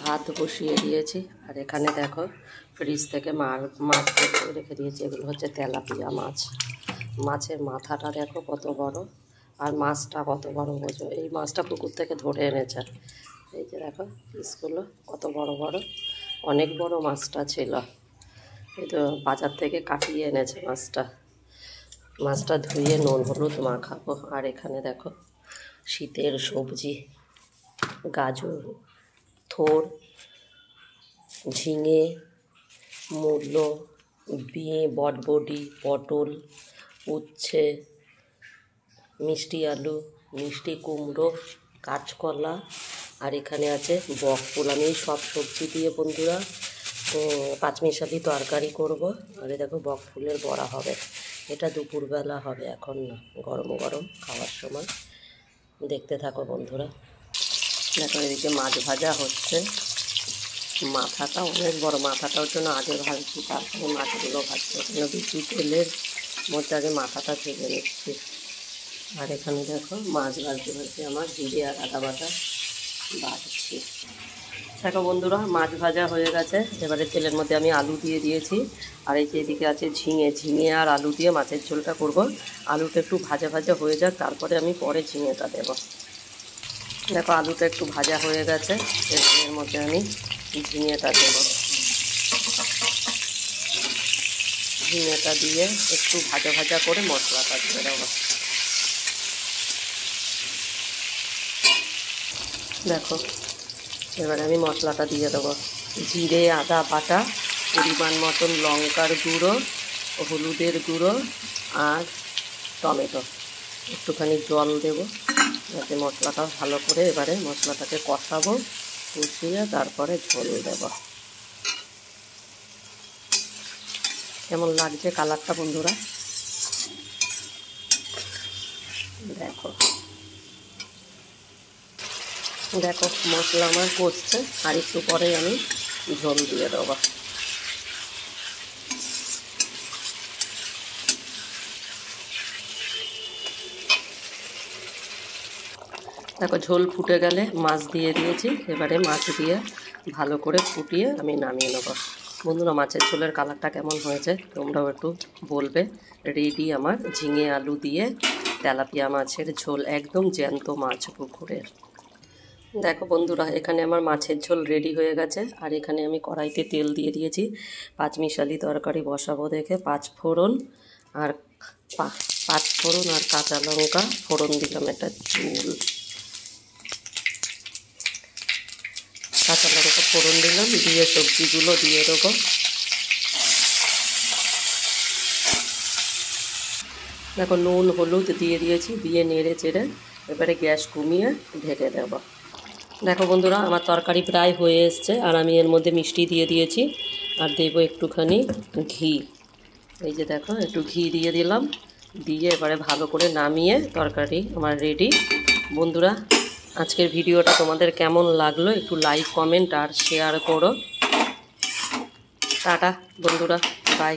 ভাত বসিয়ে দিয়েছি। আর এখানে দেখো ফ্রিজ থেকে মাছ রেখে দিয়েছি। এগুলো হচ্ছে তেলাপিয়া মাছ। মাছের মাথাটা দেখো কত বড়, আর মাছটা কত বড় বোঝো। এই মাছটা পুকুর থেকে ধরে এনেছে। এই যে দেখো পিসগুলো কত বড় বড়, অনেক বড় মাছটা ছিল। এই তো বাজার থেকে কাটিয়ে এনেছে মাছটা। মাছটা ধুয়ে নুন হলুদ মাখাবো। আর এখানে দেখো শীতের সবজি, গাজর, থোর, ঝিঙে, মূলো, বটবডি, পটল, উচ্ছে, মিষ্টি আলু, মিষ্টি কুমড়ো, কাঁচকলা, আর এখানে আছে বকফুল। আমি এই সব সবজি দিয়ে বন্ধুরা পাঁচমিশালি তরকারি করব। আর দেখো বকফুলের বড়া হবে। এটা দুপুরবেলা হবে, এখন না, গরম গরম খাওয়ার সময়। দেখতে থাকো বন্ধুরা। দেখো এদিকে মাছ ভাজা হচ্ছে। মাথাটা অনেক বড়, মাথাটার জন্য আগে ভাজছি, তারপরে মাছগুলো ভাজছি। ওখানে বেশি তেলের মধ্যে আগে মাথাটা ভেজে নিচ্ছি। আর এখানে দেখো মাছ ভাজতে ভাজতে আমার জিরে আর আদা বাটা বাড়ছি। দেখো বন্ধুরা মাছ ভাজা হয়ে গেছে। এবারে তেলের মধ্যে আমি আলু দিয়ে দিয়েছি। আর এই যে এদিকে আছে ঝিঙে আর আলু দিয়ে মাছের ঝোলটা করব। আলুটা একটু ভাজা ভাজা হয়ে যাক, তারপরে আমি পরে ঝিঙেটা দেবো। দেখো আলুটা একটু ভাজা হয়ে গেছে। এর মধ্যে আমি ঝিঙেটা দেব। ঝিঙেটা দিয়ে একটু ভাজা ভাজা করে মশলাটা দিয়ে দেবো। দেখো এবার আমি মশলাটা দিয়ে দেবো। জিরে আদা বাটা, পরিমাণ মতন লঙ্কার গুঁড়ো, হলুদের গুঁড়ো আর টমেটো। একটুখানি জল দেবো যাতে মশলাটা ভালো করে এবারে মশলাটাকে কষাবো। কষিয়ে তারপরে ঝোল দেব। কেমন লাগছে কালারটা বন্ধুরা দেখো। দেখো মশলা আমার কষছে, আর একটু পরে আমি ঝোল দিয়ে দেবো। দেখো ঝোল ফুটে গেলে মাছ দিয়ে দিয়েছি। এবারে মাছ দিয়ে ভালো করে ফুটিয়ে আমি নামিয়ে নেব। বন্ধুরা মাছের ঝোলের কালারটা কেমন হয়েছে তোমরাও একটু বলবে। রেডি আমার ঝিঙে আলু দিয়ে তেলাপিয়া মাছের ঝোল, একদম জ্যান্ত মাছ পুকুরের। দেখো বন্ধুরা এখানে আমার মাছের ঝোল রেডি হয়ে গেছে। আর এখানে আমি কড়াইতে তেল দিয়ে দিয়েছি। পাঁচমিশালি তরকারি বসাবো দেখে পাঁচফোড়ন আর কাঁচা লঙ্কা ফোড়ন দিলাম। একটা চুল কাঁচা লঙ্কা ফোড়ন দিলাম, দিয়ে সবজিগুলো দিয়ে দেবো। দেখো নুন হলুদ দিয়ে দিয়েছি, দিয়ে নেড়ে চেড়ে এবারে গ্যাস কমিয়ে ঢেকে দেবো। দেখো বন্ধুরা আমার তরকারি প্রায় হয়ে এসছে। আর আমি এর মধ্যে মিষ্টি দিয়ে দিয়েছি আর দেবো একটুখানি ঘি। এই যে দেখো একটু ঘি দিয়ে দিলাম, দিয়ে এবারে ভালো করে নামিয়ে তরকারি আমার রেডি। বন্ধুরা আজকের ভিডিওটা তোমাদের কেমন লাগলো একটু লাইক কমেন্ট আর শেয়ার করো। টাটা বন্ধুরা, বাই।